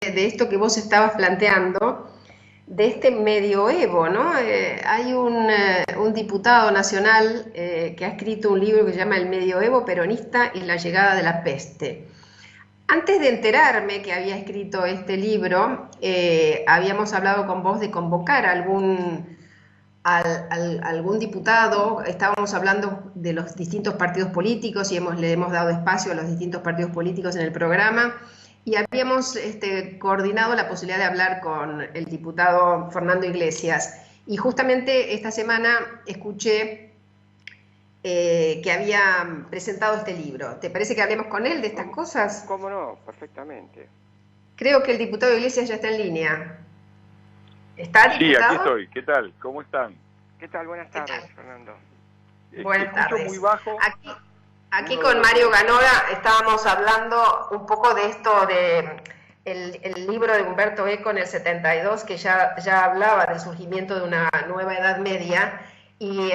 de esto que vos estabas planteando, de este medioevo, ¿no? Hay un diputado nacional que ha escrito un libro que se llama El medioevo peronista y la llegada de la peste. Antes de enterarme que había escrito este libro, habíamos hablado con vos de convocar algún diputado. Estábamos hablando de los distintos partidos políticos y le hemos dado espacio a los distintos partidos políticos en el programa, y habíamos coordinado la posibilidad de hablar con el diputado Fernando Iglesias, y justamente esta semana escuché que había presentado este libro. ¿Te parece que hablemos con él de estas cosas? ¿Cómo no? Perfectamente. Creo que el diputado Iglesias ya está en línea. ¿Está, Sí, aquí diputado? estoy. ¿Qué tal? ¿Cómo están? ¿Qué tal? Buenas tardes, tal? Fernando. Buenas tardes. Muy bajo. Aquí con Mario Ganora estábamos hablando un poco de esto de el libro de Humberto Eco en el 72, que ya hablaba del surgimiento de una nueva Edad Media, y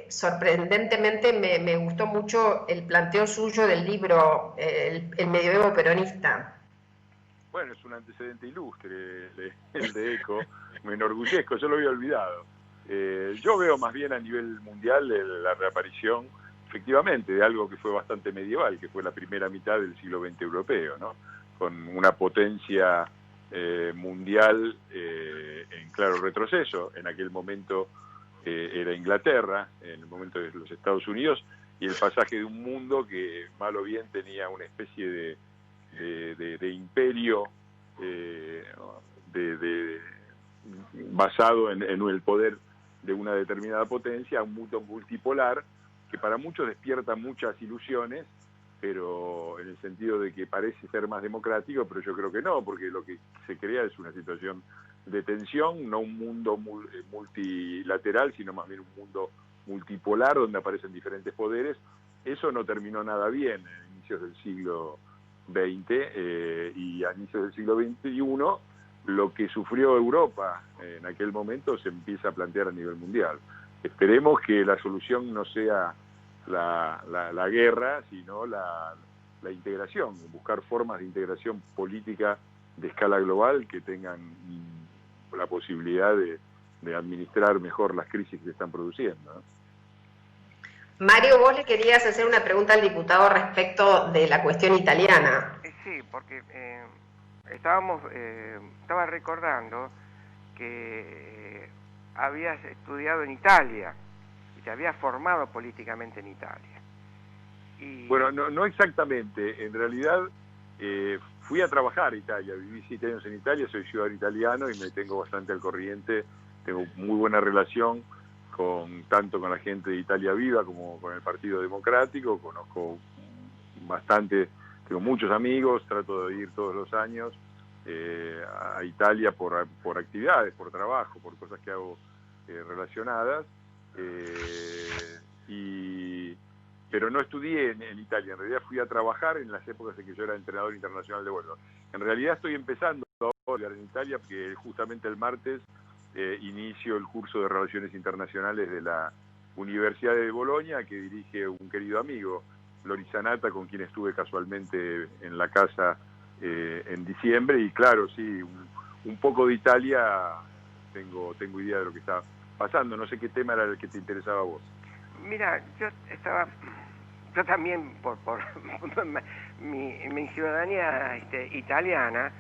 sorprendentemente me gustó mucho el planteo suyo del libro el medioevo peronista. Bueno, es un antecedente ilustre el de Eco. Me enorgullezco, yo lo había olvidado. Yo veo más bien a nivel mundial la reaparición, efectivamente, de algo que fue bastante medieval, que fue la primera mitad del siglo XX europeo, ¿no? Con una potencia mundial en claro retroceso. En aquel momento era Inglaterra, en el momento de los Estados Unidos, y el pasaje de un mundo que, mal o bien, tenía una especie de imperio basado en el poder de una determinada potencia, un mundo multipolar que para muchos despierta muchas ilusiones, pero en el sentido de que parece ser más democrático, pero yo creo que no, porque lo que se crea es una situación de tensión, no un mundo multilateral, sino más bien un mundo multipolar donde aparecen diferentes poderes. Eso no terminó nada bien en inicios del siglo XX y a inicios del siglo XXI. Lo que sufrió Europa en aquel momento se empieza a plantear a nivel mundial. Esperemos que la solución no sea la guerra, sino la integración, buscar formas de integración política de escala global que tengan la posibilidad de administrar mejor las crisis que se están produciendo, ¿no? Mario, vos le querías hacer una pregunta al diputado respecto de la cuestión italiana. Sí, porque estaba recordando que habías estudiado en Italia y te habías formado políticamente en Italia. Bueno, no exactamente. En realidad fui a trabajar a Italia, viví 7 años en Italia, soy ciudadano italiano y me tengo bastante al corriente, tengo muy buena relación tanto con la gente de Italia Viva como con el Partido Democrático, conozco bastante, tengo muchos amigos, trato de ir todos los años a Italia por actividades, por trabajo, por cosas que hago relacionadas, pero no estudié en Italia, en realidad fui a trabajar en las épocas en que yo era entrenador internacional de vuelo. En realidad estoy empezando ahora en Italia, porque justamente el martes inicio el curso de Relaciones Internacionales de la Universidad de Bolonia, que dirige un querido amigo, Loris Zanata, con quien estuve casualmente en la casa en diciembre, y claro, sí, un poco de Italia tengo idea de lo que está pasando. No sé qué tema era el que te interesaba a vos. Mira, yo también por mi ciudadanía italiana,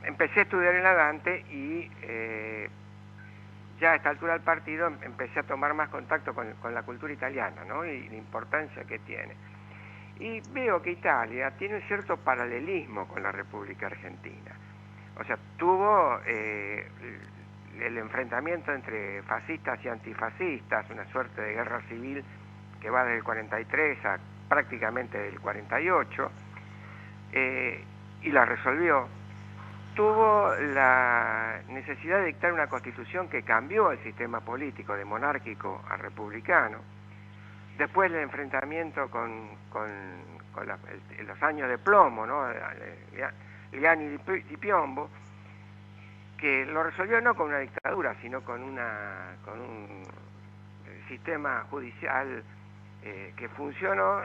empecé a estudiar en la Dante y ya a esta altura del partido empecé a tomar más contacto con la cultura italiana, ¿no? Y la importancia que tiene. Y veo que Italia tiene un cierto paralelismo con la República Argentina. O sea, tuvo el enfrentamiento entre fascistas y antifascistas, una suerte de guerra civil que va desde el 43 a prácticamente el 48, y la resolvió. Tuvo la necesidad de dictar una constitución que cambió el sistema político de monárquico a republicano. Después el enfrentamiento con los años de plomo, ¿no? Liani di Piombo, que lo resolvió no con una dictadura, sino con un sistema judicial que funcionó,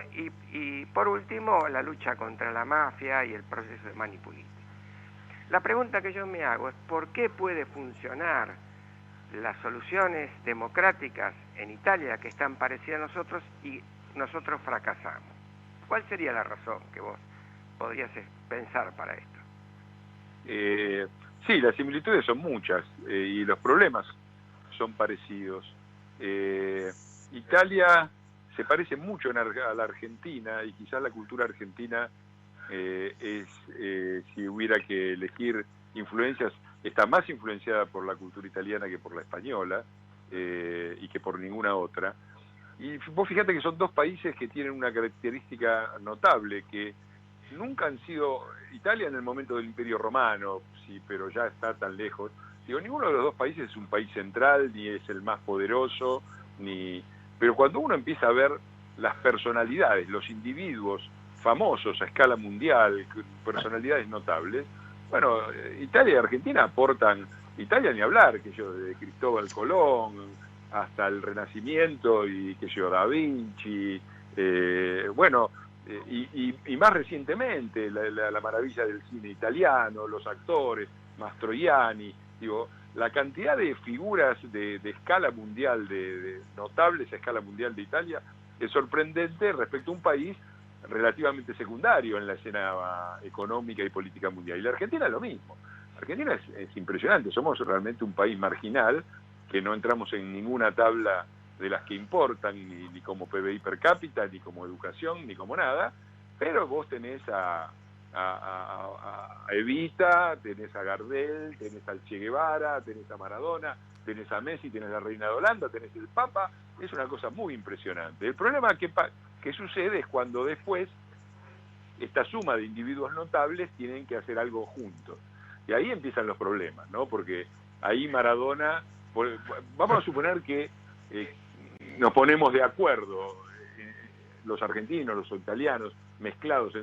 y por último la lucha contra la mafia y el proceso de Manipuliti. La pregunta que yo me hago es ¿por qué puede funcionar las soluciones democráticas en Italia que están parecidas a nosotros y nosotros fracasamos? ¿Cuál sería la razón que vos podrías pensar para esto? Sí, las similitudes son muchas y los problemas son parecidos. Italia se parece mucho a la Argentina y quizás la cultura argentina si hubiera que elegir influencias, está más influenciada por la cultura italiana que por la española y que por ninguna otra. Y vos fíjate que son dos países que tienen una característica notable, que nunca han sido, Italia en el momento del Imperio Romano, sí, pero ya está tan lejos. Digo, ninguno de los dos países es un país central, ni es el más poderoso, pero cuando uno empieza a ver las personalidades, los individuos famosos a escala mundial, personalidades notables, bueno, Italia y Argentina aportan, Italia ni hablar, que yo, de Cristóbal Colón hasta el Renacimiento y que yo, Da Vinci, y más recientemente la maravilla del cine italiano, los actores, Mastroianni, digo, la cantidad de figuras de escala mundial, de notables a escala mundial de Italia, es sorprendente respecto a un país relativamente secundario en la escena económica y política mundial. Y la Argentina es lo mismo. Argentina es impresionante, somos realmente un país marginal, que no entramos en ninguna tabla de las que importan, ni como PBI per cápita, ni como educación, ni como nada, pero vos tenés a Evita, tenés a Gardel, tenés al Che Guevara, tenés a Maradona, tenés a Messi, tenés a la Reina de Holanda, tenés el Papa, es una cosa muy impresionante. El problema que sucede es cuando después esta suma de individuos notables tienen que hacer algo juntos. Y ahí empiezan los problemas, ¿no? Porque ahí Maradona, vamos a suponer que nos ponemos de acuerdo, los argentinos, los italianos, mezclados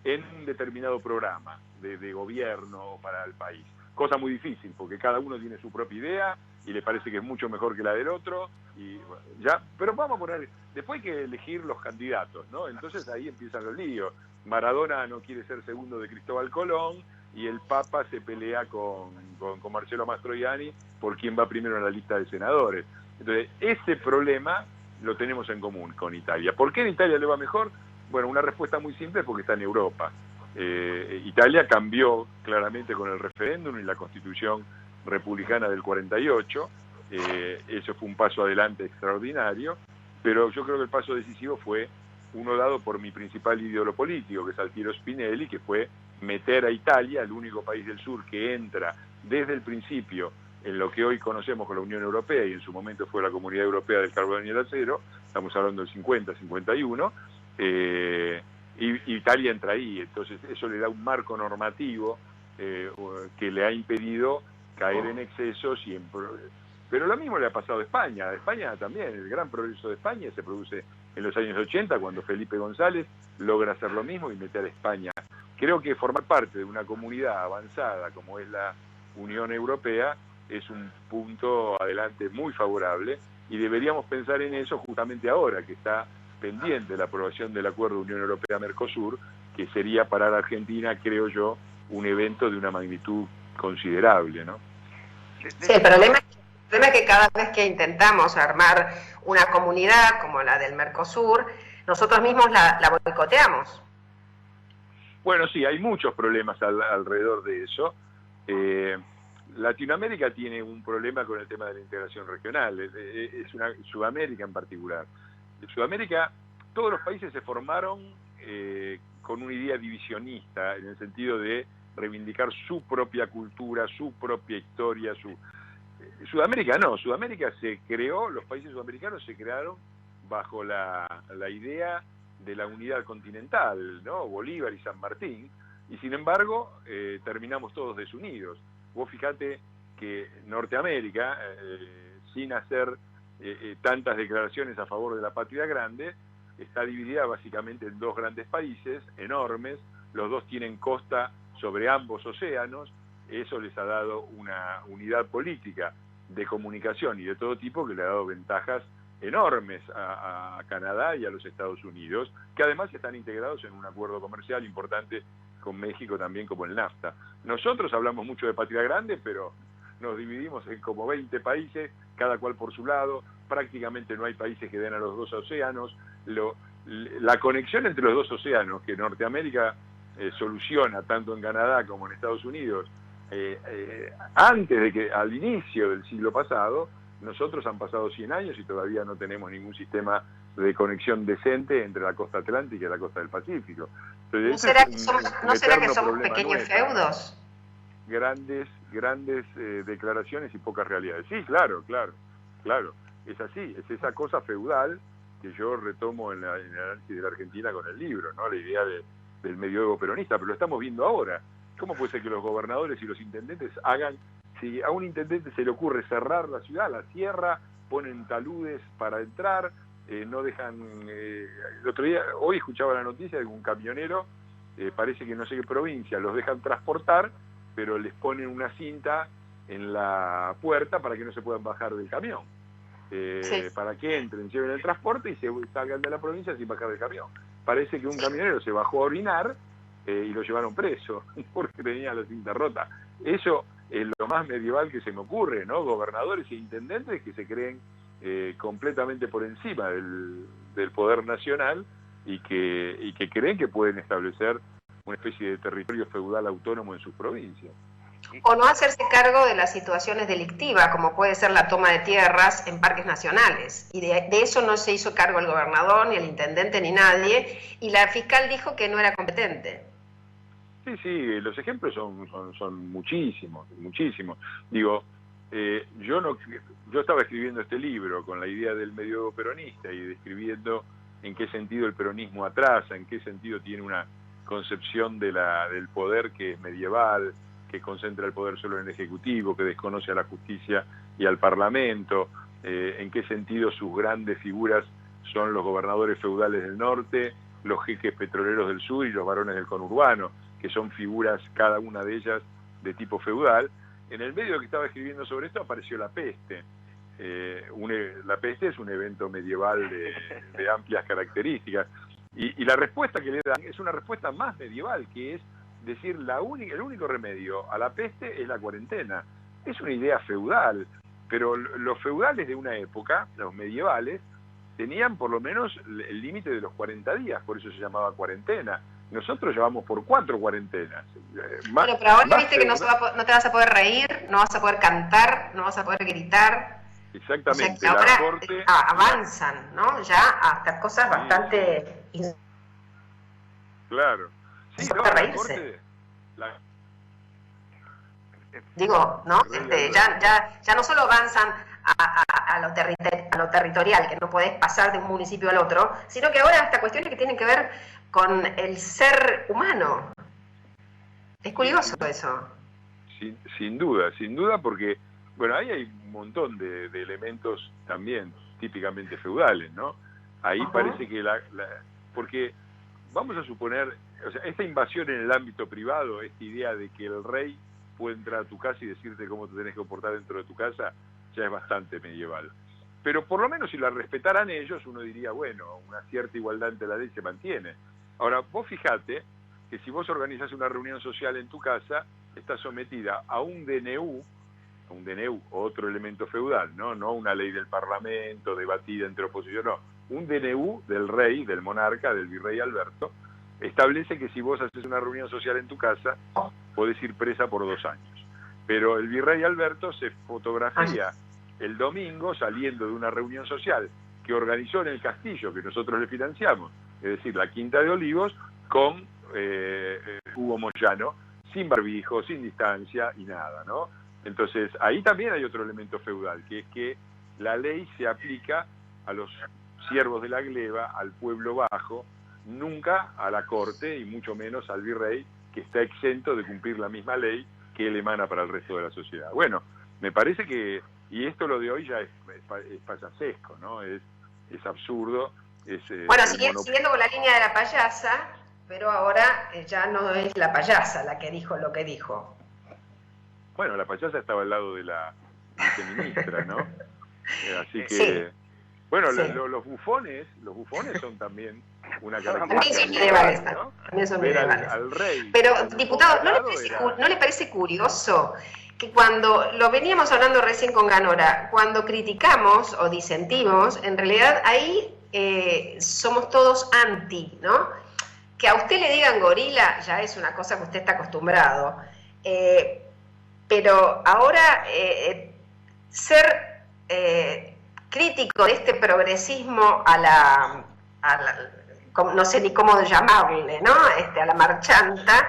en un determinado programa de gobierno para el país. Cosa muy difícil, porque cada uno tiene su propia idea y le parece que es mucho mejor que la del otro, y ya, pero vamos a poner, después hay que elegir los candidatos, ¿no? Entonces ahí empiezan los líos. Maradona no quiere ser segundo de Cristóbal Colón, y el Papa se pelea con Marcelo Mastroianni por quién va primero en la lista de senadores. Entonces, ese problema lo tenemos en común con Italia. ¿Por qué en Italia le va mejor? Bueno, una respuesta muy simple, porque está en Europa. Italia cambió claramente con el referéndum y la Constitución republicana del 48, eso fue un paso adelante extraordinario, pero yo creo que el paso decisivo fue uno dado por mi principal ídolo político, que es Altiero Spinelli, que fue meter a Italia, el único país del sur que entra desde el principio en lo que hoy conocemos como la Unión Europea, y en su momento fue la Comunidad Europea del Carbón y el Acero, estamos hablando del 50, 51, y Italia entra ahí. Entonces eso le da un marco normativo que le ha impedido caer en excesos pero lo mismo le ha pasado a España. A España también, el gran progreso de España se produce en los años 80, cuando Felipe González logra hacer lo mismo y meter a España. Creo que formar parte de una comunidad avanzada como es la Unión Europea es un punto adelante muy favorable, y deberíamos pensar en eso justamente ahora, que está pendiente la aprobación del acuerdo Unión Europea-Mercosur, que sería para la Argentina, creo yo, un evento de una magnitud considerable, ¿no? Sí, el problema es que cada vez que intentamos armar una comunidad como la del Mercosur, nosotros mismos la boicoteamos. Bueno, sí, hay muchos problemas alrededor de eso. Latinoamérica tiene un problema con el tema de la integración regional, Sudamérica en particular. En Sudamérica, todos los países se formaron con una idea divisionista, en el sentido de reivindicar su propia cultura, su propia historia. Sudamérica no, Sudamérica se creó, los países sudamericanos se crearon bajo la idea de la unidad continental, ¿no? Bolívar y San Martín, y sin embargo terminamos todos desunidos. Vos fijate que Norteamérica, sin hacer tantas declaraciones a favor de la patria grande, está dividida básicamente en dos grandes países enormes, los dos tienen costa sobre ambos océanos, eso les ha dado una unidad política de comunicación y de todo tipo que le ha dado ventajas enormes a Canadá y a los Estados Unidos, que además están integrados en un acuerdo comercial importante con México también, como el NAFTA. Nosotros hablamos mucho de patria grande, pero nos dividimos en como 20 países, cada cual por su lado, prácticamente no hay países que den a los dos océanos. La conexión entre los dos océanos que Norteamérica soluciona tanto en Canadá como en Estados Unidos, antes de que, al inicio del siglo pasado, nosotros han pasado 100 años y todavía no tenemos ningún sistema de conexión decente entre la costa atlántica y la costa del Pacífico. Entonces, ¿No será que somos pequeños feudos? Grandes declaraciones y pocas realidades. Sí, claro. Es así, es esa cosa feudal que yo retomo en el análisis de la Argentina con el libro, ¿no? La idea del medioevo peronista, pero lo estamos viendo ahora. ¿Cómo puede ser que los gobernadores y los intendentes hagan, si a un intendente se le ocurre cerrar la ciudad, la cierra, ponen taludes para entrar, no dejan... el otro día, hoy escuchaba la noticia de un camionero, parece que no sé qué provincia, los dejan transportar, pero les ponen una cinta en la puerta para que no se puedan bajar del camión. Sí. Para que entren, lleven el transporte y se salgan de la provincia sin bajar del camión. Parece que un camionero se bajó a orinar y lo llevaron preso porque tenía la cinta rota. Eso es lo más medieval que se me ocurre, ¿no? Gobernadores e intendentes que se creen completamente por encima del poder nacional y que creen que pueden establecer una especie de territorio feudal autónomo en sus provincias. O no hacerse cargo de las situaciones delictivas, como puede ser la toma de tierras en parques nacionales. Y de eso no se hizo cargo el gobernador, ni el intendente, ni nadie, y la fiscal dijo que no era competente. Sí, los ejemplos son muchísimos. Digo, yo estaba escribiendo este libro con la idea del medioevo peronista y describiendo en qué sentido el peronismo atrasa, en qué sentido tiene una concepción del poder que es medieval, que concentra el poder solo en el Ejecutivo, que desconoce a la justicia y al Parlamento, en qué sentido sus grandes figuras son los gobernadores feudales del norte, los jeques petroleros del sur y los varones del conurbano, que son figuras, cada una de ellas, de tipo feudal. En el medio que estaba escribiendo sobre esto apareció la peste. La peste es un evento medieval de amplias características. Y la respuesta que le dan es una respuesta más medieval, que es decir, el único remedio a la peste es la cuarentena. Es una idea feudal, pero los feudales de una época, los medievales, tenían por lo menos el límite de los 40 días, por eso se llamaba cuarentena. Nosotros llevamos por 4 cuarentenas. Bueno, pero ahora viste que no te vas a poder reír, no vas a poder cantar, no vas a poder gritar. Exactamente. O sea, que ahora avanzan, ¿no? Ya hasta cosas bastante... Claro. Sí, no, reírse. Digo, ¿no? Ya no solo avanzan a lo territorial, que no podés pasar de un municipio al otro, sino que ahora hasta cuestiones que tienen que ver con el ser humano. Es curioso eso. Sin duda, porque, bueno, ahí hay un montón de elementos también típicamente feudales, ¿no? Ahí parece que porque vamos a suponer, o sea, esta invasión en el ámbito privado, esta idea de que el rey puede entrar a tu casa y decirte cómo te tenés que comportar dentro de tu casa, ya es bastante medieval. Pero por lo menos si la respetaran ellos, uno diría, bueno, una cierta igualdad ante la ley se mantiene. Ahora, vos fijate que si vos organizás una reunión social en tu casa, estás sometida a un DNU, otro elemento feudal, no una ley del Parlamento debatida entre oposición, no, un DNU del rey, del monarca, del virrey Alberto, establece que si vos haces una reunión social en tu casa, podés ir presa por 2 años. Pero el virrey Alberto se fotografía el domingo saliendo de una reunión social que organizó en el castillo que nosotros le financiamos, es decir, la Quinta de Olivos, con Hugo Moyano, sin barbijo, sin distancia y nada, ¿no? Entonces, ahí también hay otro elemento feudal, que es que la ley se aplica a los siervos de la gleba, al pueblo bajo, nunca a la corte y mucho menos al virrey, que está exento de cumplir la misma ley que él emana para el resto de la sociedad. Bueno, me parece que, y esto lo de hoy ya es payasesco, ¿no? Es absurdo. Bueno, siguiendo con la línea de la payasa, pero ahora ya no es la payasa la que dijo lo que dijo. Bueno, la payasa estaba al lado de la viceministra, ¿no? Así que... Sí. Bueno, Sí. los bufones son también una También son característica, medievales, ¿no? también son Ver medievales. al rey Pero, con el bufón diputado, al lado era... ¿no le parece curioso que cuando lo veníamos hablando recién con Ganora, cuando criticamos o disentimos, en realidad ahí somos todos anti, ¿no? Que a usted le digan gorila ya es una cosa que usted está acostumbrado. Pero ahora ser crítico de este progresismo no sé ni cómo llamarle, ¿no? A la marchanta,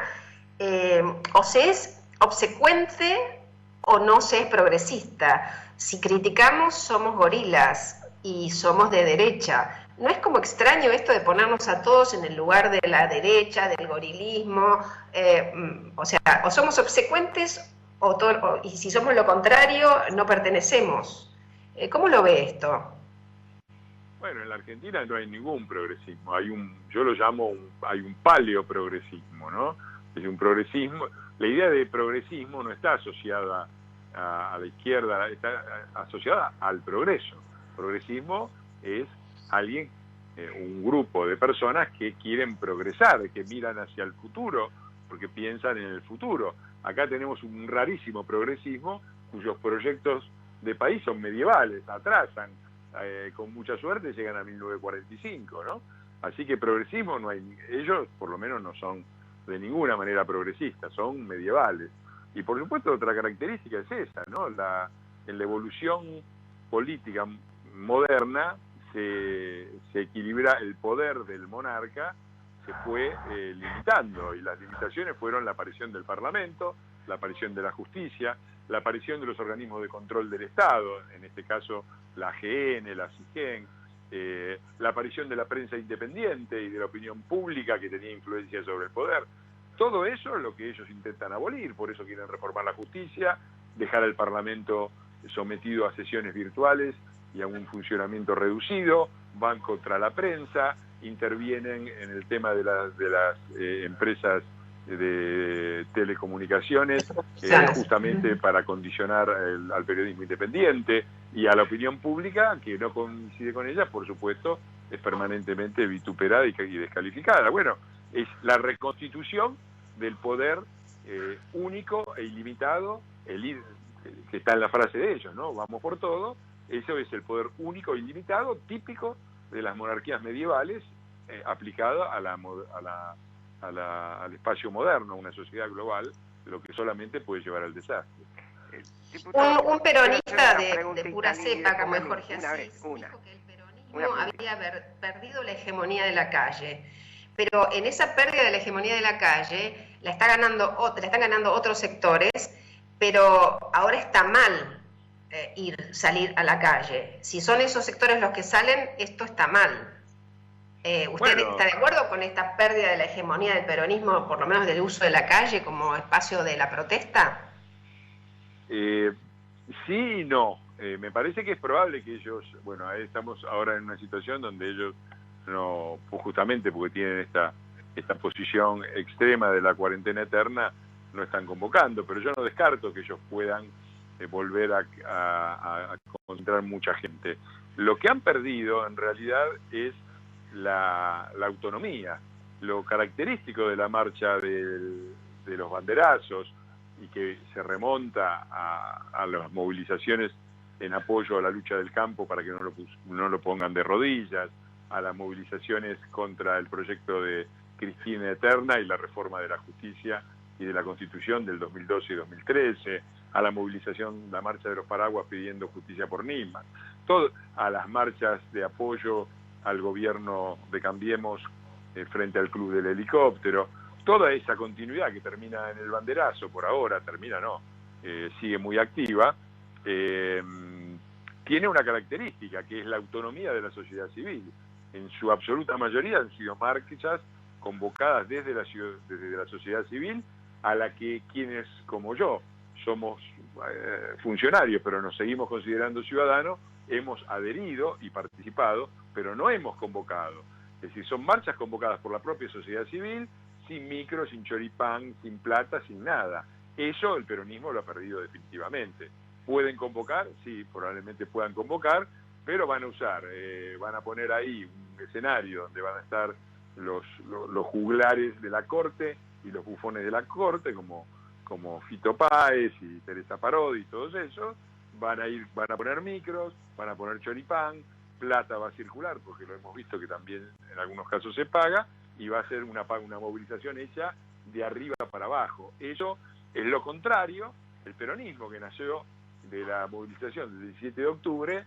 o se es obsecuente o no se es progresista. Si criticamos somos gorilas y somos de derecha. ¿No es como extraño esto de ponernos a todos en el lugar de la derecha, del gorilismo? O sea, o somos obsecuentes y si somos lo contrario, no pertenecemos. ¿Cómo lo ve esto? Bueno, en la Argentina no hay ningún progresismo, yo lo llamo, hay un paleoprogresismo, ¿no? Es decir, un progresismo, la idea de progresismo no está asociada a la izquierda, está asociada al progreso. Progresismo es alguien, un grupo de personas que quieren progresar, que miran hacia el futuro, porque piensan en el futuro. Acá tenemos un rarísimo progresismo cuyos proyectos de país son medievales, atrasan, con mucha suerte llegan a 1945, ¿no? Así que progresismo no hay, ellos por lo menos no son de ninguna manera progresistas, son medievales. Y por supuesto otra característica es esa, ¿no? En la evolución política moderna se equilibra el poder del monarca, se fue limitando, y las limitaciones fueron la aparición del Parlamento, la aparición de la justicia, la aparición de los organismos de control del Estado, en este caso la AGN, la CIGEN, la aparición de la prensa independiente y de la opinión pública que tenía influencia sobre el poder. Todo eso es lo que ellos intentan abolir, por eso quieren reformar la justicia, dejar al Parlamento sometido a sesiones virtuales y a un funcionamiento reducido, van contra la prensa, intervienen en el tema de las empresas de telecomunicaciones, justamente para condicionar al periodismo independiente y a la opinión pública, que no coincide con ella, por supuesto, es permanentemente vituperada y descalificada. Bueno, es la reconstitución del poder único e ilimitado, que está en la frase de ellos, ¿no? Vamos por todo. Eso es el poder único e ilimitado, típico de las monarquías medievales, aplicado al espacio moderno, una sociedad global, lo que solamente puede llevar al desastre. Un peronista de pura cepa como es Jorge Asís dijo que el peronismo había perdido la hegemonía de la calle, pero en esa pérdida de la hegemonía de la calle la están ganando otros sectores, pero ahora está mal salir a la calle. Si son esos sectores los que salen, esto está mal. ¿Usted está de acuerdo con esta pérdida de la hegemonía del peronismo, por lo menos del uso de la calle como espacio de la protesta? Sí y no. Me parece que es probable que ellos, bueno, estamos ahora en una situación donde ellos no, pues justamente porque tienen esta posición extrema de la cuarentena eterna, no están convocando, pero yo no descarto que ellos puedan volver a concentrar mucha gente. Lo que han perdido en realidad es la autonomía. Lo característico de la marcha de los banderazos, y que se remonta a las movilizaciones en apoyo a la lucha del campo para que no lo pongan de rodillas, a las movilizaciones contra el proyecto de Cristina Eterna y la reforma de la justicia y de la Constitución del 2012 y 2013, a la movilización, la marcha de los paraguas pidiendo justicia por Nisman, a las marchas de apoyo al gobierno de Cambiemos frente al Club del Helicóptero. Toda esa continuidad que termina en el banderazo, por ahora, sigue muy activa, tiene una característica, que es la autonomía de la sociedad civil. En su absoluta mayoría han sido marchas convocadas desde la sociedad civil, a la que quienes, como yo, somos funcionarios, pero nos seguimos considerando ciudadanos, hemos adherido y participado, pero no hemos convocado. Es decir, son marchas convocadas por la propia sociedad civil, sin micro, sin choripán, sin plata, sin nada. Eso el peronismo lo ha perdido definitivamente. ¿Pueden convocar? Sí, probablemente puedan convocar, pero van a usar, van a poner ahí un escenario donde van a estar los juglares de la corte y los bufones de la corte, como Fito Páez y Teresa Parodi y todos esos, van a poner micros, van a poner choripán, plata va a circular, porque lo hemos visto que también en algunos casos se paga, y va a ser una movilización hecha de arriba para abajo. Eso es lo contrario, el peronismo que nació de la movilización del 17 de octubre,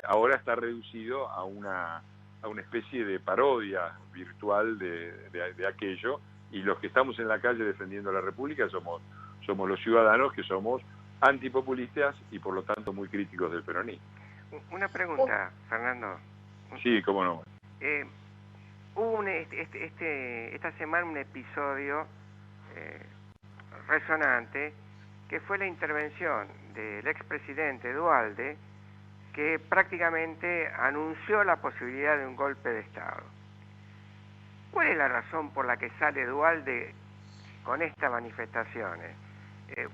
ahora está reducido a una especie de parodia virtual de aquello, y los que estamos en la calle defendiendo la República somos los ciudadanos que somos antipopulistas y por lo tanto muy críticos del peronismo. Una pregunta, Fernando. Sí, cómo no. Hubo esta semana un episodio resonante, que fue la intervención del expresidente Duhalde, que prácticamente anunció la posibilidad de un golpe de Estado. ¿Cuál es la razón por la que sale Duhalde con estas manifestaciones?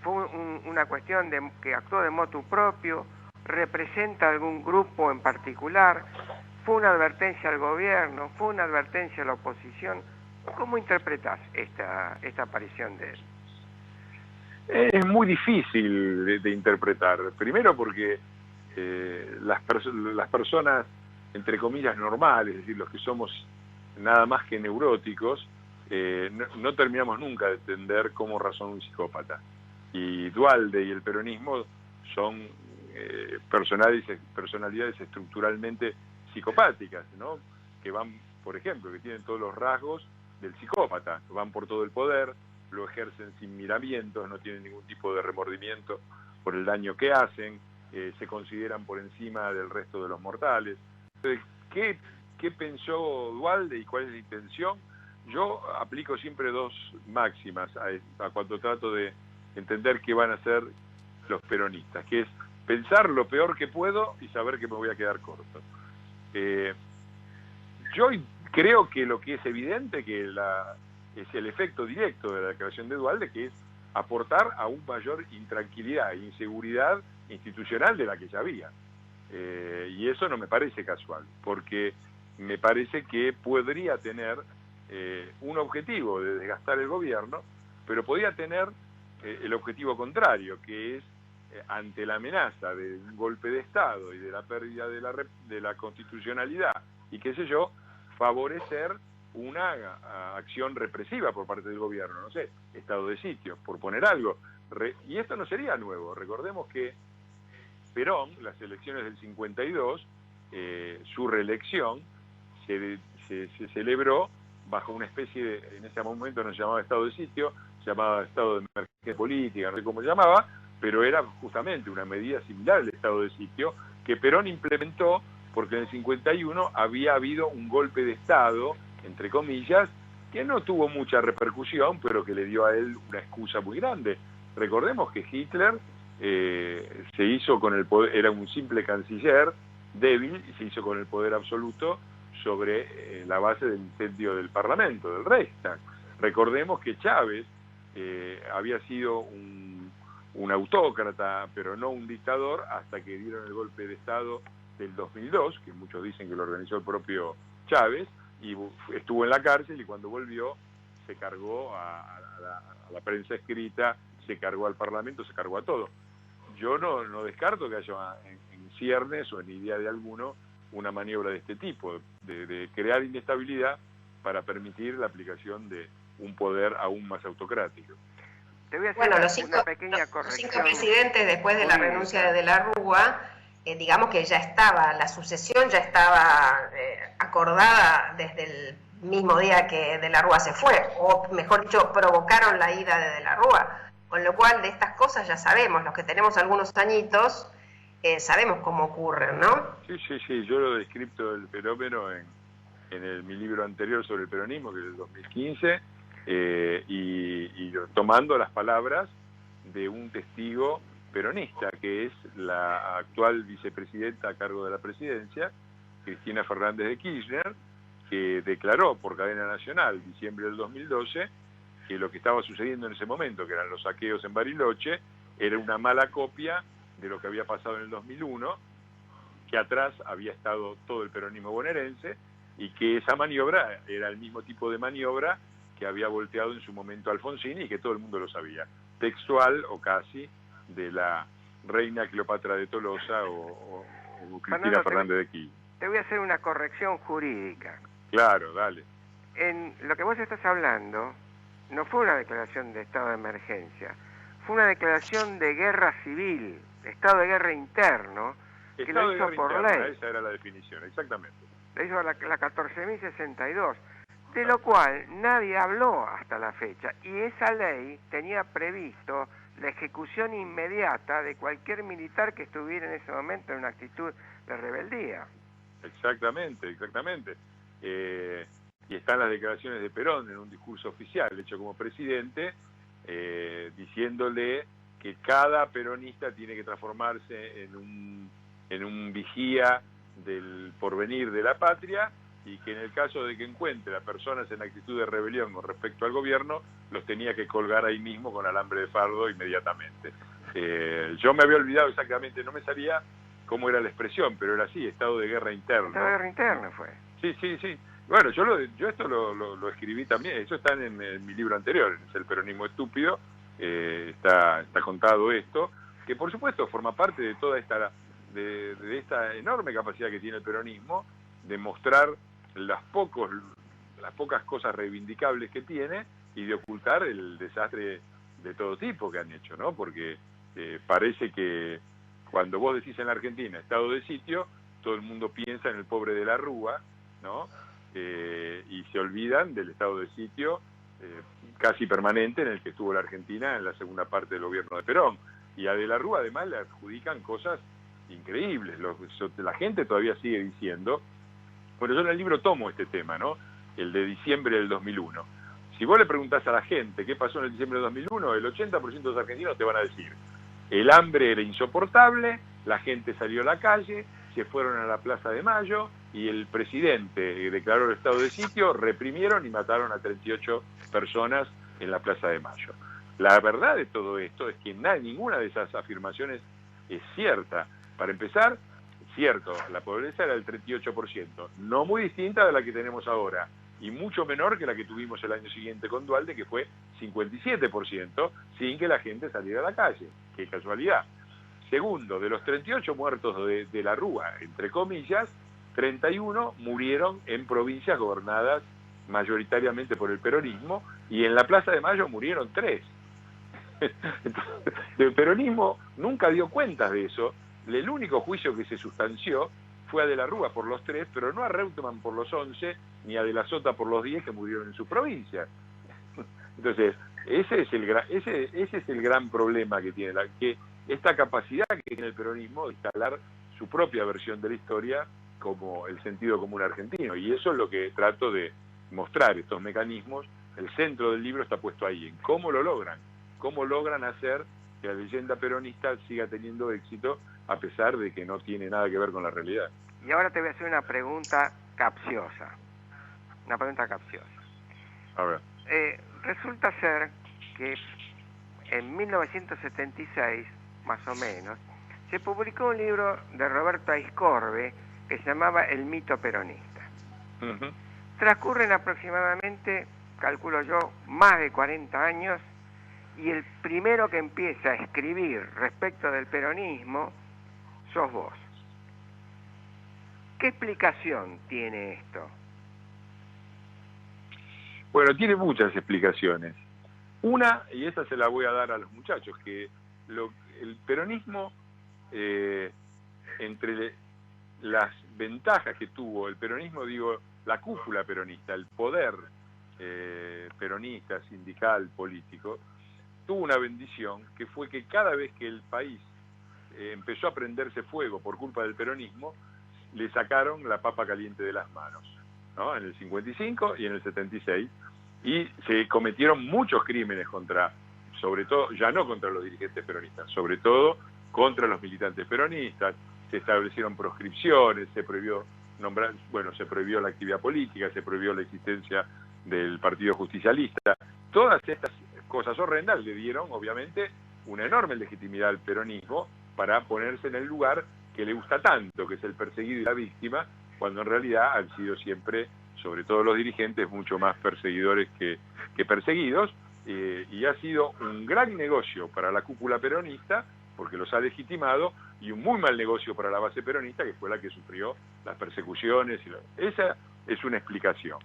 ¿Fue una cuestión de que actuó de motu propio? ¿Representa algún grupo en particular? ¿Fue una advertencia al gobierno? ¿Fue una advertencia a la oposición? ¿Cómo interpretás esta aparición de él? Es muy difícil de interpretar. Primero porque las personas, entre comillas, normales, es decir, los que somos nada más que neuróticos, no terminamos nunca de entender cómo razona un psicópata. Y Duhalde y el peronismo son personalidades estructuralmente psicopáticas, ¿no? Que van, por ejemplo, que tienen todos los rasgos del psicópata, van por todo el poder, lo ejercen sin miramientos, no tienen ningún tipo de remordimiento por el daño que hacen, se consideran por encima del resto de los mortales. Entonces, ¿qué pensó Duhalde y cuál es la intención? Yo aplico siempre dos máximas a cuando trato de entender qué van a hacer los peronistas, que es pensar lo peor que puedo y saber que me voy a quedar corto. Yo creo que lo que es evidente que es el efecto directo de la declaración de Duhalde, que es aportar aún mayor intranquilidad e inseguridad institucional de la que ya había. Y eso no me parece casual, porque me parece que podría tener un objetivo de desgastar el gobierno, pero podría tener el objetivo contrario, que es ante la amenaza de un golpe de Estado y de la pérdida de la constitucionalidad y qué sé yo, favorecer una acción represiva por parte del gobierno, no sé, estado de sitio, por poner algo. Y esto no sería nuevo. Recordemos que Perón, las elecciones del 52, su reelección se celebró bajo una especie de, en ese momento no se llamaba estado de sitio, se llamaba estado de emergencia política, no sé cómo se llamaba, pero era justamente una medida similar al estado de sitio que Perón implementó porque en el 51 había habido un golpe de Estado, entre comillas, que no tuvo mucha repercusión, pero que le dio a él una excusa muy grande. Recordemos que Hitler se hizo con el poder, era un simple canciller débil y se hizo con el poder absoluto sobre la base del incendio del Parlamento, del Reichstag. Recordemos que Chávez había sido un autócrata, pero no un dictador, hasta que dieron el golpe de Estado del 2002, que muchos dicen que lo organizó el propio Chávez, y estuvo en la cárcel, y cuando volvió se cargó a la prensa escrita, se cargó al Parlamento, se cargó a todo. Yo no descarto que haya en ciernes o en idea de alguno una maniobra de este tipo, de crear inestabilidad para permitir la aplicación de un poder aún más autocrático. Te voy a hacer una pequeña corrección. Los 5 presidentes, después de la renuncia de la Rúa, digamos que ya estaba, la sucesión ya estaba acordada desde el mismo día que De la Rúa se fue, o mejor dicho, provocaron la ida de la Rúa, con lo cual de estas cosas ya sabemos, los que tenemos algunos añitos, sabemos cómo ocurren, ¿no? Sí, yo lo he descrito el fenómeno en mi libro anterior sobre el peronismo, que es del 2015, y tomando las palabras de un testigo peronista, que es la actual vicepresidenta a cargo de la presidencia, Cristina Fernández de Kirchner, que declaró por cadena nacional, diciembre del 2012, que lo que estaba sucediendo en ese momento, que eran los saqueos en Bariloche, era una mala copia de lo que había pasado en el 2001, que atrás había estado todo el peronismo bonaerense y que esa maniobra era el mismo tipo de maniobra que había volteado en su momento Alfonsín y que todo el mundo lo sabía, textual o casi de la reina Cleopatra de Tolosa o Cristina Fernández de Kirchner. Te voy a hacer una corrección jurídica. Claro, dale. En lo que vos estás hablando no fue una declaración de estado de emergencia, fue una declaración de guerra civil, de estado de guerra interno, que lo hizo por ley. Esa era la definición, exactamente. Lo hizo la 14.062, de lo cual nadie habló hasta la fecha. Y esa ley tenía previsto la ejecución inmediata de cualquier militar que estuviera en ese momento en una actitud de rebeldía. Exactamente, exactamente. Y están las declaraciones de Perón en un discurso oficial hecho como presidente, diciéndole que cada peronista tiene que transformarse en un vigía del porvenir de la patria y que en el caso de que encuentre a personas en actitud de rebelión con respecto al gobierno, los tenía que colgar ahí mismo con alambre de fardo inmediatamente. Yo me había olvidado exactamente, no me salía cómo era la expresión, pero era así, estado de guerra interno. Estado de guerra interno fue. Sí, sí, sí. Bueno, yo esto lo escribí también, eso está en mi libro anterior, es El peronismo estúpido, está contado esto, que por supuesto forma parte de toda esta esta enorme capacidad que tiene el peronismo de mostrar las pocas cosas reivindicables que tiene y de ocultar el desastre de todo tipo que han hecho, ¿no? Porque parece que cuando vos decís en la Argentina estado de sitio, todo el mundo piensa en el pobre de la Rúa, ¿no? Y se olvidan del estado de sitio casi permanente en el que estuvo la Argentina en la segunda parte del gobierno de Perón. Y a de la Rúa además le adjudican cosas increíbles. La gente todavía sigue diciendo, bueno, yo en el libro tomo este tema, ¿no? El de diciembre del 2001. Si vos le preguntás a la gente qué pasó en el diciembre del 2001, el 80% de los argentinos te van a decir, el hambre era insoportable, la gente salió a la calle, se fueron a la Plaza de Mayo y el presidente declaró el estado de sitio, reprimieron y mataron a 38 personas en la Plaza de Mayo. La verdad de todo esto es que ninguna de esas afirmaciones es cierta. Para empezar, cierto, la pobreza era del 38%, no muy distinta de la que tenemos ahora, y mucho menor que la que tuvimos el año siguiente con Dualde, que fue 57%, sin que la gente saliera a la calle. ¡Qué casualidad! Segundo, de los 38 muertos de la Rúa, entre comillas, 31 murieron en provincias gobernadas mayoritariamente por el peronismo, y en la Plaza de Mayo murieron 3. El peronismo nunca dio cuentas de eso. El único juicio que se sustanció fue a De la Rúa por los 3, pero no a Reutemann por los 11, ni a De la Sota por los 10 que murieron en su provincia. Entonces, ese es el gran problema que tiene, que esta capacidad que tiene el peronismo de instalar su propia versión de la historia como el sentido común argentino. Y eso es lo que trato de mostrar, estos mecanismos. El centro del libro está puesto ahí, en cómo lo logran. Cómo logran hacer que la leyenda peronista siga teniendo éxito a pesar de que no tiene nada que ver con la realidad. Y ahora te voy a hacer una pregunta capciosa. Una pregunta capciosa. A ver. Resulta ser que en 1976, más o menos, se publicó un libro de Roberto Aiscorbe que se llamaba El mito peronista. Uh-huh. Transcurren aproximadamente, calculo yo, más de 40 años, y el primero que empieza a escribir respecto del peronismo sos vos. ¿Qué explicación tiene esto? Bueno, tiene muchas explicaciones. Una, y esa se la voy a dar a los muchachos, que el peronismo, entre las ventajas que tuvo el peronismo, digo, la cúpula peronista, el poder peronista, sindical, político, tuvo una bendición que fue que cada vez que el país empezó a prenderse fuego por culpa del peronismo, le sacaron la papa caliente de las manos, ¿no? En el 55 y en el 76, y se cometieron muchos crímenes sobre todo, ya no contra los dirigentes peronistas, sobre todo contra los militantes peronistas. Se establecieron proscripciones, se prohibió se prohibió la actividad política, se prohibió la existencia del Partido Justicialista. Todas estas cosas horrendas le dieron, obviamente, una enorme legitimidad al peronismo para ponerse en el lugar que le gusta tanto, que es el perseguido y la víctima, cuando en realidad han sido siempre, sobre todo los dirigentes, mucho más perseguidores que perseguidos, y ha sido un gran negocio para la cúpula peronista, porque los ha legitimado, y un muy mal negocio para la base peronista, que fue la que sufrió las persecuciones. Esa es una explicación.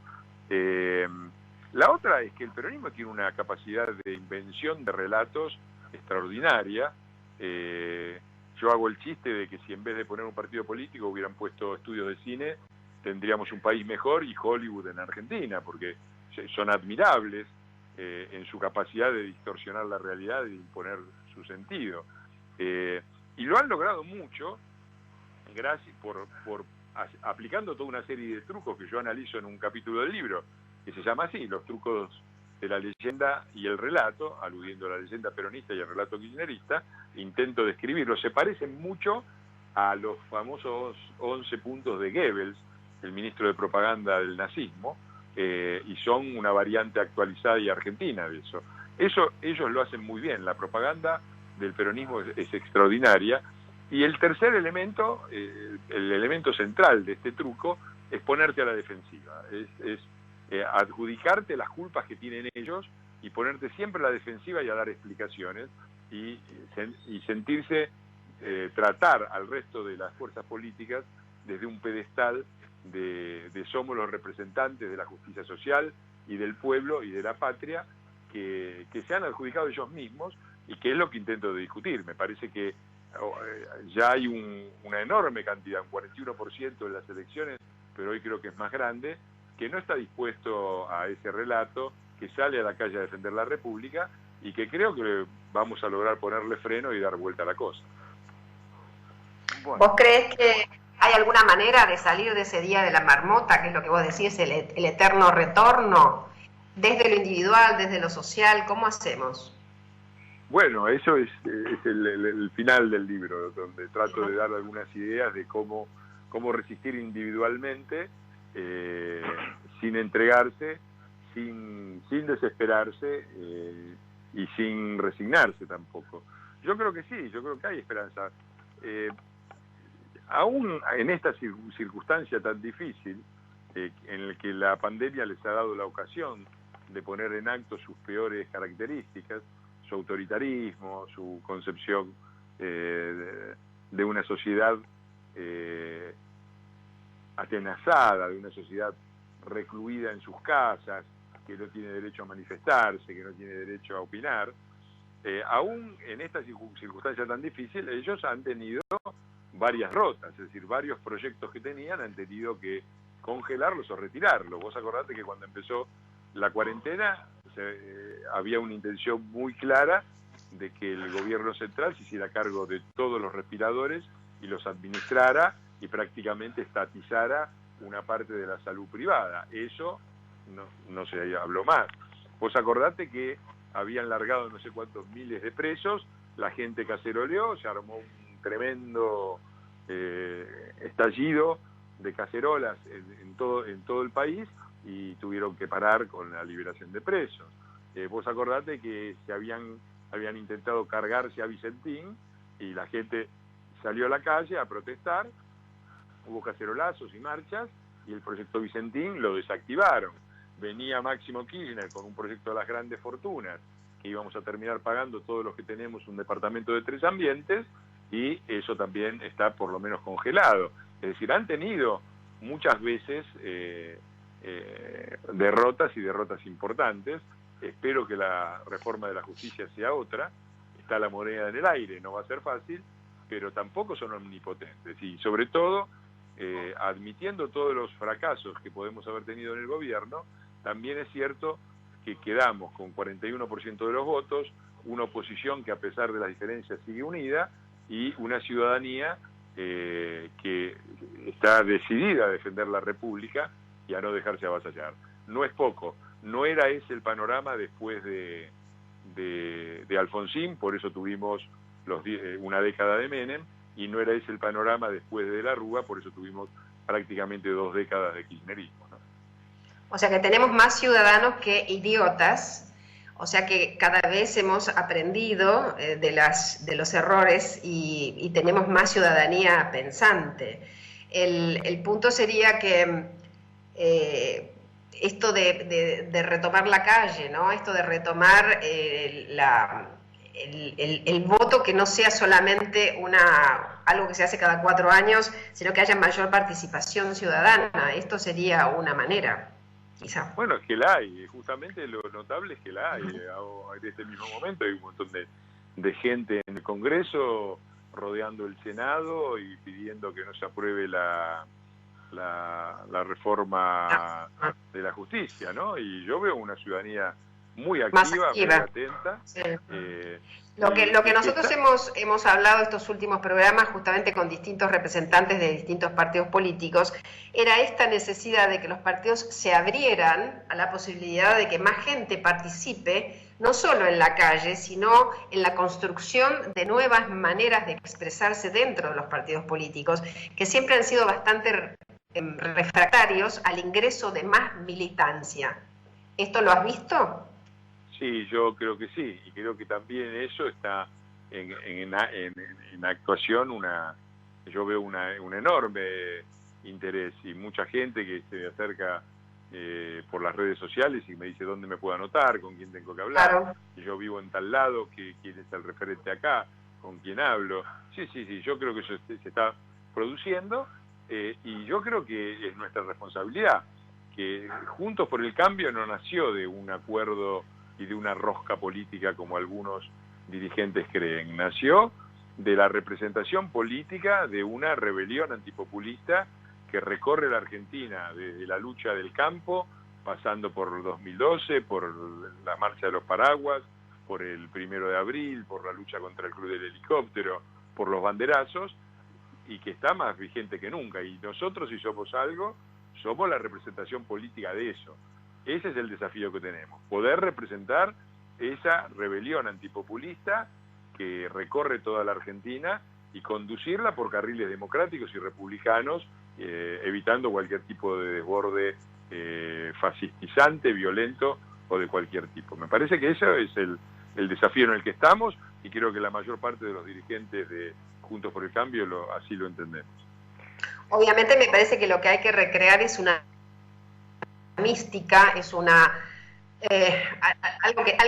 La otra es que el peronismo tiene una capacidad de invención de relatos extraordinaria. Yo hago el chiste de que si en vez de poner un partido político hubieran puesto estudios de cine, tendríamos un país mejor y Hollywood en Argentina, porque son admirables en su capacidad de distorsionar la realidad y de imponer su sentido. Y lo han logrado mucho gracias por aplicando toda una serie de trucos que yo analizo en un capítulo del libro, que se llama así, los trucos de la leyenda y el relato, aludiendo a la leyenda peronista y al relato kirchnerista. Intento describirlos. Se parecen mucho a los famosos 11 puntos de Goebbels, el ministro de propaganda del nazismo, y son una variante actualizada y argentina de eso. Eso ellos lo hacen muy bien. La propaganda del peronismo es extraordinaria. Y el tercer elemento, el elemento central de este truco, es ponerte a la defensiva, es adjudicarte las culpas que tienen ellos y ponerte siempre a la defensiva y a dar explicaciones y sentirse, tratar al resto de las fuerzas políticas desde un pedestal de somos los representantes de la justicia social y del pueblo y de la patria que se han adjudicado ellos mismos, y que es lo que intento de discutir. Me parece que ya hay una enorme cantidad, un 41% de las elecciones, pero hoy creo que es más grande, que no está dispuesto a ese relato, que sale a la calle a defender la República, y que creo que vamos a lograr ponerle freno y dar vuelta a la cosa. Bueno. ¿Vos crees que hay alguna manera de salir de ese día de la marmota, que es lo que vos decís, el eterno retorno, desde lo individual, desde lo social? ¿Cómo hacemos? Bueno, eso es el final del libro, donde trato de dar algunas ideas de cómo resistir individualmente, sin entregarse, sin desesperarse, y sin resignarse tampoco. Yo creo que sí, yo creo que hay esperanza. Aún en esta circunstancia tan difícil, en la que la pandemia les ha dado la ocasión de poner en acto sus peores características, su autoritarismo, su concepción de una sociedad atenazada, de una sociedad recluida en sus casas, que no tiene derecho a manifestarse, que no tiene derecho a opinar. Aún en esta circunstancia tan difícil, ellos han tenido varias rotas, es decir, varios proyectos que tenían han tenido que congelarlos o retirarlos. Vos acordate que cuando empezó la cuarentena había una intención muy clara de que el gobierno central se hiciera cargo de todos los respiradores y los administrara y prácticamente estatizara una parte de la salud privada. Eso no se habló más. Vos acordate que habían largado no sé cuántos miles de presos, la gente caceroleó, se armó un tremendo estallido de cacerolas en todo el país, y tuvieron que parar con la liberación de presos. Vos acordate que se habían intentado cargarse a Vicentín y la gente salió a la calle a protestar, hubo cacerolazos y marchas, y el proyecto Vicentín lo desactivaron. Venía Máximo Kirchner con un proyecto de las grandes fortunas, que íbamos a terminar pagando todos los que tenemos un departamento de 3 ambientes, y eso también está por lo menos congelado. Es decir, han tenido muchas veces derrotas y derrotas importantes. Espero que la reforma de la justicia sea otra. Está la moneda en el aire, no va a ser fácil, pero tampoco son omnipotentes. Y sobre todo, admitiendo todos los fracasos que podemos haber tenido en el gobierno, también es cierto que quedamos con 41% de los votos, una oposición que a pesar de las diferencias sigue unida, y una ciudadanía que está decidida a defender la República y a no dejarse avasallar. No es poco, no era ese el panorama después de Alfonsín, por eso tuvimos una década de Menem, y no era ese el panorama después de la Rúa, por eso tuvimos prácticamente 2 décadas de kirchnerismo, ¿no? O sea que tenemos más ciudadanos que idiotas, O sea que cada vez hemos aprendido de los errores y tenemos más ciudadanía pensante. El punto sería que esto de retomar la calle, ¿no? Esto de retomar el voto, que no sea solamente algo que se hace cada 4 años, sino que haya mayor participación ciudadana. Esto sería una manera, quizá. Bueno, es que la hay, justamente lo notable es que la hay. En este mismo momento hay un montón de gente en el Congreso rodeando el Senado y pidiendo que no se apruebe la reforma de la justicia, ¿no? Y yo veo una ciudadanía muy activa, muy atenta. Sí. Lo que nosotros hemos hablado estos últimos programas, justamente con distintos representantes de distintos partidos políticos, era esta necesidad de que los partidos se abrieran a la posibilidad de que más gente participe, no solo en la calle, sino en la construcción de nuevas maneras de expresarse dentro de los partidos políticos, que siempre han sido bastante refractarios al ingreso de más militancia. ¿Esto lo has visto? Sí, yo creo que sí, y creo que también eso está en actuación. Yo veo un enorme interés y mucha gente que se acerca por las redes sociales y me dice dónde me puedo anotar, con quién tengo que hablar. Claro. Y yo vivo en tal lado, quién es el referente acá, con quién hablo. Sí, yo creo que eso se está produciendo y yo creo que es nuestra responsabilidad, que Juntos por el Cambio no nació de un acuerdo y de una rosca política como algunos dirigentes creen. Nació de la representación política de una rebelión antipopulista que recorre la Argentina desde la lucha del campo, pasando por el 2012, por la marcha de los paraguas, por el 1 de abril, por la lucha contra el Club del Helicóptero, por los banderazos, y que está más vigente que nunca. Y nosotros, si somos algo, somos la representación política de eso. Ese es el desafío que tenemos, poder representar esa rebelión antipopulista que recorre toda la Argentina y conducirla por carriles democráticos y republicanos, evitando cualquier tipo de desborde fascistizante, violento o de cualquier tipo. Me parece que ese es el desafío en el que estamos y creo que la mayor parte de los dirigentes de Juntos por el Cambio así lo entendemos. Obviamente me parece que lo que hay que recrear es una mística, es algo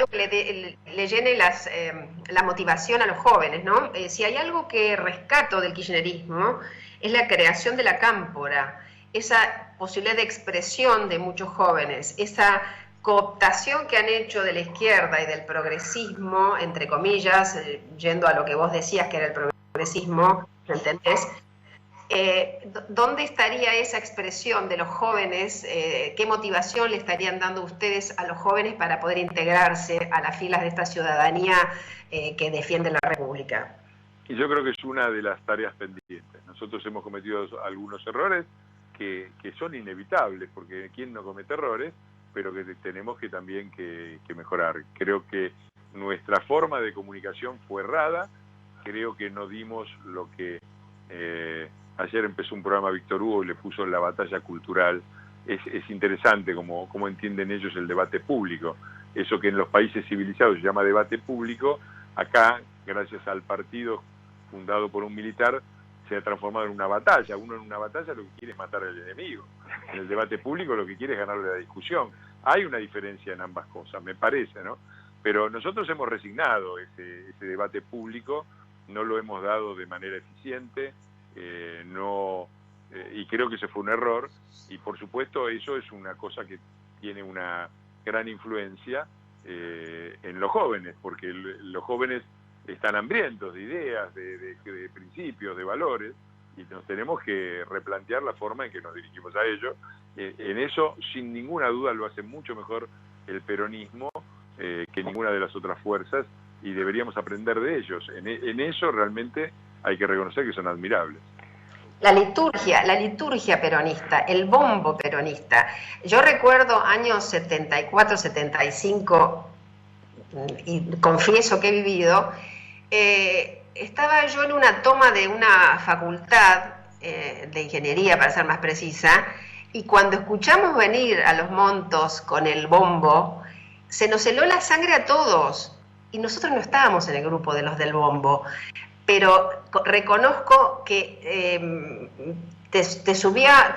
que le llene la motivación a los jóvenes, ¿no? Si hay algo que rescato del kirchnerismo es la creación de la cámpora, esa posibilidad de expresión de muchos jóvenes, esa cooptación que han hecho de la izquierda y del progresismo, entre comillas, yendo a lo que vos decías que era el progresismo, ¿me entendés? ¿Dónde estaría esa expresión de los jóvenes? ¿Qué motivación le estarían dando ustedes a los jóvenes para poder integrarse a las filas de esta ciudadanía que defiende la República? Y yo creo que es una de las tareas pendientes. Nosotros hemos cometido algunos errores que son inevitables, porque ¿quién no comete errores? Pero que tenemos que también que mejorar. Creo que nuestra forma de comunicación fue errada, creo que no dimos lo que... Ayer empezó un programa Víctor Hugo y le puso la batalla cultural. Es interesante cómo entienden ellos el debate público. Eso que en los países civilizados se llama debate público, acá, gracias al partido fundado por un militar, se ha transformado en una batalla. Uno en una batalla lo que quiere es matar al enemigo. En el debate público lo que quiere es ganarle la discusión. Hay una diferencia en ambas cosas, me parece, ¿no? Pero nosotros hemos resignado ese debate público, no lo hemos dado de manera eficiente, y creo que ese fue un error, y por supuesto eso es una cosa que tiene una gran influencia en los jóvenes, porque los jóvenes están hambrientos de ideas, de principios, de valores, y nos tenemos que replantear la forma en que nos dirigimos a ellos. En eso, sin ninguna duda, lo hace mucho mejor el peronismo que ninguna de las otras fuerzas, y deberíamos aprender de ellos. En eso realmente hay que reconocer que son admirables. La liturgia peronista, el bombo peronista. Yo recuerdo años 74, 75, y confieso que he vivido, estaba yo en una toma de una facultad de ingeniería, para ser más precisa, y cuando escuchamos venir a los Montos con el bombo, se nos heló la sangre a todos. Y nosotros no estábamos en el grupo de los del bombo, pero reconozco que te subía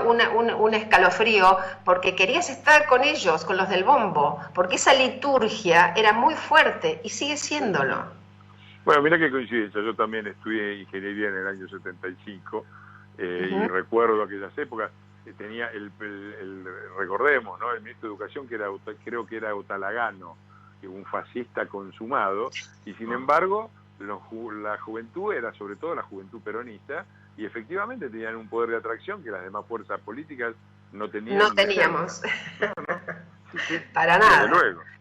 un escalofrío porque querías estar con ellos, con los del bombo, porque esa liturgia era muy fuerte y sigue siéndolo. Bueno, mira qué coincidencia, yo también estudié ingeniería en el año 75 y recuerdo aquellas épocas. Tenía recordemos, ¿no? El ministro de Educación, que creo que era Otalagano, un fascista consumado, y sin embargo la juventud era sobre todo la juventud peronista, y efectivamente tenían un poder de atracción que las demás fuerzas políticas no tenían. No teníamos. No. Sí. Para nada.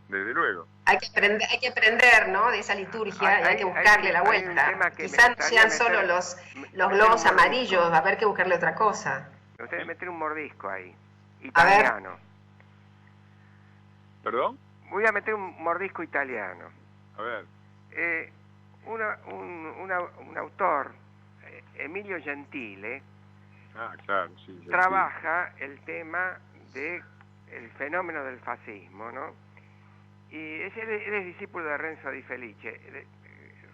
Desde luego. Hay que aprender, ¿no? De esa liturgia, y hay que buscarle la vuelta. Quizás no sean solo los globos amarillos, va a haber que buscarle otra cosa. Me gustaría meter un mordisco ahí, italiano. ¿Perdón? Voy a meter un mordisco italiano. A ver. Un autor, Emilio Gentile, claro, sí, trabaja el tema del fenómeno del fascismo, ¿no? Y él es discípulo de Renzo Di Felice.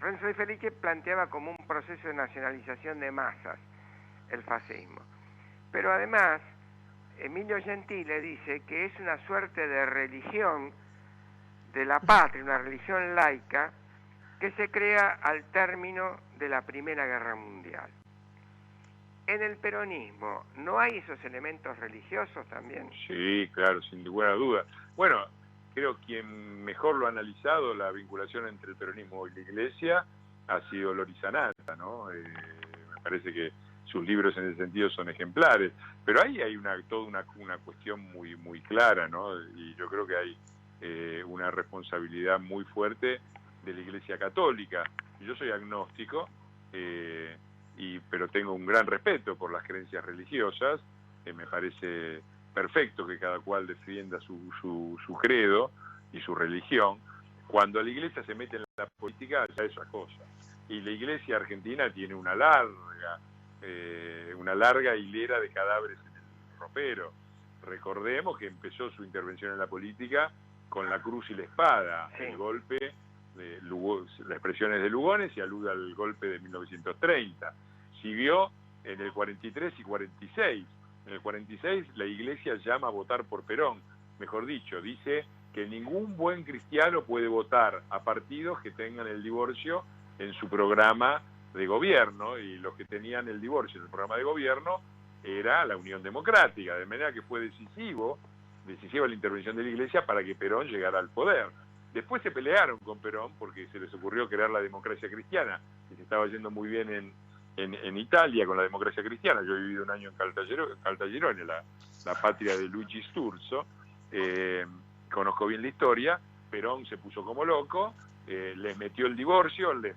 Renzo Di Felice planteaba como un proceso de nacionalización de masas el fascismo. Pero además, Emilio Gentile dice que es una suerte de religión de la patria, una religión laica, que se crea al término de la Primera Guerra Mundial. En el peronismo, ¿no hay esos elementos religiosos también? Sí, claro, sin ninguna duda. Bueno, creo que quien mejor lo ha analizado la vinculación entre el peronismo y la Iglesia ha sido Lori Sanata, ¿no? Me parece que sus libros en ese sentido son ejemplares, pero ahí hay toda una cuestión muy clara, ¿no? Y yo creo que hay una responsabilidad muy fuerte de la Iglesia Católica. Yo soy agnóstico, pero tengo un gran respeto por las creencias religiosas. Me parece perfecto que cada cual defienda su credo y su religión. Cuando la Iglesia se mete en la política ya es otra cosa. Y la Iglesia argentina tiene una larga hilera de cadáveres en el ropero. Recordemos que empezó su intervención en la política con la cruz y la espada, sí. El golpe de las expresiones de Lugones y alude al golpe de 1930. Siguió en el 43 y 46. En el 46 la Iglesia llama a votar por Perón, mejor dicho, dice que ningún buen cristiano puede votar a partidos que tengan el divorcio en su programa de gobierno, y los que tenían el divorcio en el programa de gobierno era la Unión Democrática, de manera que fue decisiva la intervención de la Iglesia para que Perón llegara al poder. Después se pelearon con Perón porque se les ocurrió crear la democracia cristiana, que se estaba yendo muy bien en Italia con la democracia cristiana. Yo he vivido un año en Caltagirone, la patria de Luigi Sturzo, conozco bien la historia. Perón se puso como loco, les metió el divorcio, les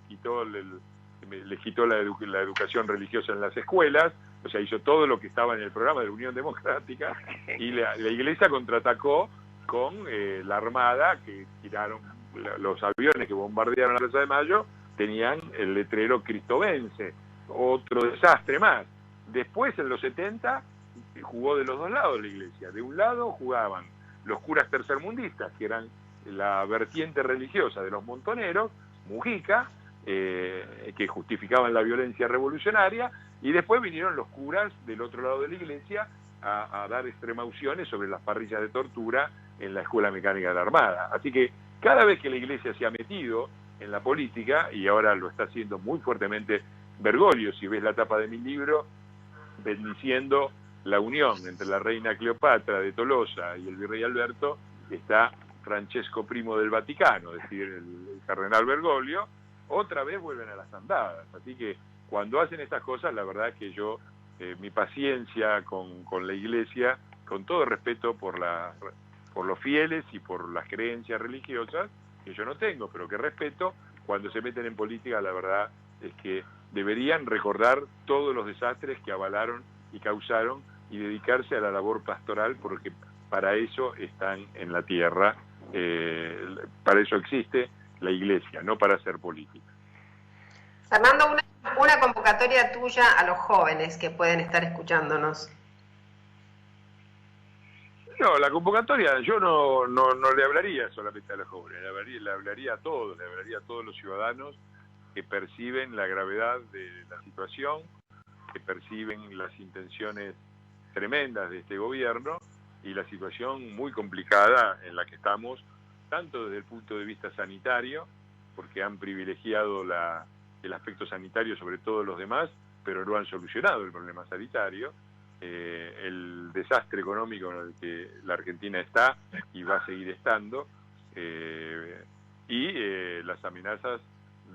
quitó la educación religiosa en las escuelas, o sea, hizo todo lo que estaba en el programa de la Unión Democrática, y la Iglesia contraatacó con la Armada, que tiraron los aviones que bombardearon la Plaza de Mayo, tenían el letrero Cristo vence, otro desastre más. Después, en los 70, jugó de los dos lados la Iglesia. De un lado jugaban los curas tercermundistas, que eran la vertiente religiosa de los montoneros, Mujica, que justificaban la violencia revolucionaria, y después vinieron los curas del otro lado de la Iglesia a dar extremaunciones sobre las parrillas de tortura en la Escuela Mecánica de la Armada. Así que cada vez que la Iglesia se ha metido en la política, y ahora lo está haciendo muy fuertemente Bergoglio, si ves la tapa de mi libro, bendiciendo la unión entre la reina Cleopatra de Tolosa y el virrey Alberto, está Francesco Primo del Vaticano, es decir, el cardenal Bergoglio, otra vez vuelven a las andadas. Así que cuando hacen estas cosas, la verdad es que yo, mi paciencia con la Iglesia, con todo respeto por los fieles y por las creencias religiosas, que yo no tengo, pero que respeto, cuando se meten en política, la verdad es que deberían recordar todos los desastres que avalaron y causaron y dedicarse a la labor pastoral, porque para eso están en la tierra, para eso existe la Iglesia, no para hacer política. Fernando, una convocatoria tuya a los jóvenes que pueden estar escuchándonos. No, la convocatoria, yo no le hablaría solamente a los jóvenes, le hablaría a todos, le hablaría a todos los ciudadanos que perciben la gravedad de la situación, que perciben las intenciones tremendas de este gobierno y la situación muy complicada en la que estamos, tanto desde el punto de vista sanitario, porque han privilegiado el aspecto sanitario sobre todos los demás, pero no han solucionado el problema sanitario, el desastre económico en el que la Argentina está y va a seguir estando, y las amenazas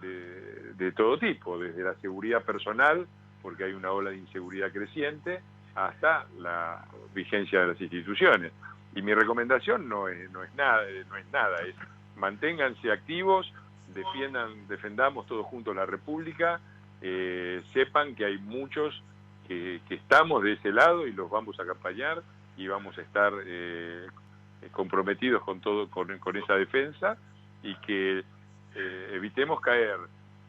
de todo tipo, desde la seguridad personal, porque hay una ola de inseguridad creciente, hasta la vigencia de las instituciones. Y mi recomendación no es nada, es manténganse activos, defendamos todos juntos la República, sepan que hay muchos que estamos de ese lado y los vamos a acompañar y vamos a estar comprometidos con esa defensa, y que evitemos caer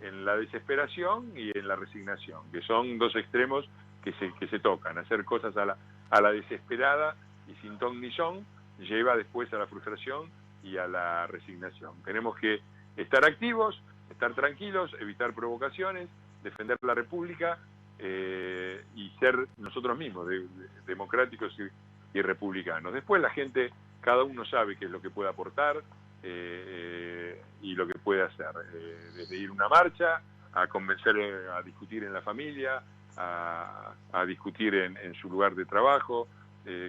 en la desesperación y en la resignación, que son dos extremos que se tocan. Hacer cosas a la desesperada y sin ton ni son lleva después a la frustración y a la resignación. Tenemos que estar activos, estar tranquilos, evitar provocaciones, defender la República y ser nosotros mismos democráticos y republicanos. Después la gente, cada uno sabe qué es lo que puede aportar y lo que puede hacer, desde ir a una marcha, a convencer, a discutir en la familia, a discutir en su lugar de trabajo.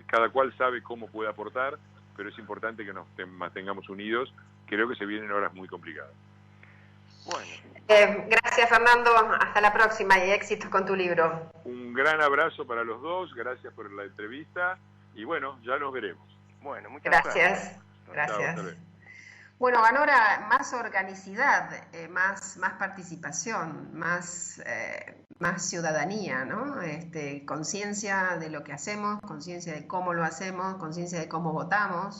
Cada cual sabe cómo puede aportar, pero es importante que nos mantengamos unidos. Creo que se vienen horas muy complicadas. Bueno. Gracias, Fernando. Hasta la próxima y éxito con tu libro. Un gran abrazo para los dos. Gracias por la entrevista. Y bueno, ya nos veremos. Bueno, muchas gracias. Gracias. Chao, bueno, ahora más organicidad, más participación, más ciudadanía, ¿no? Conciencia de lo que hacemos, conciencia de cómo lo hacemos, conciencia de cómo votamos.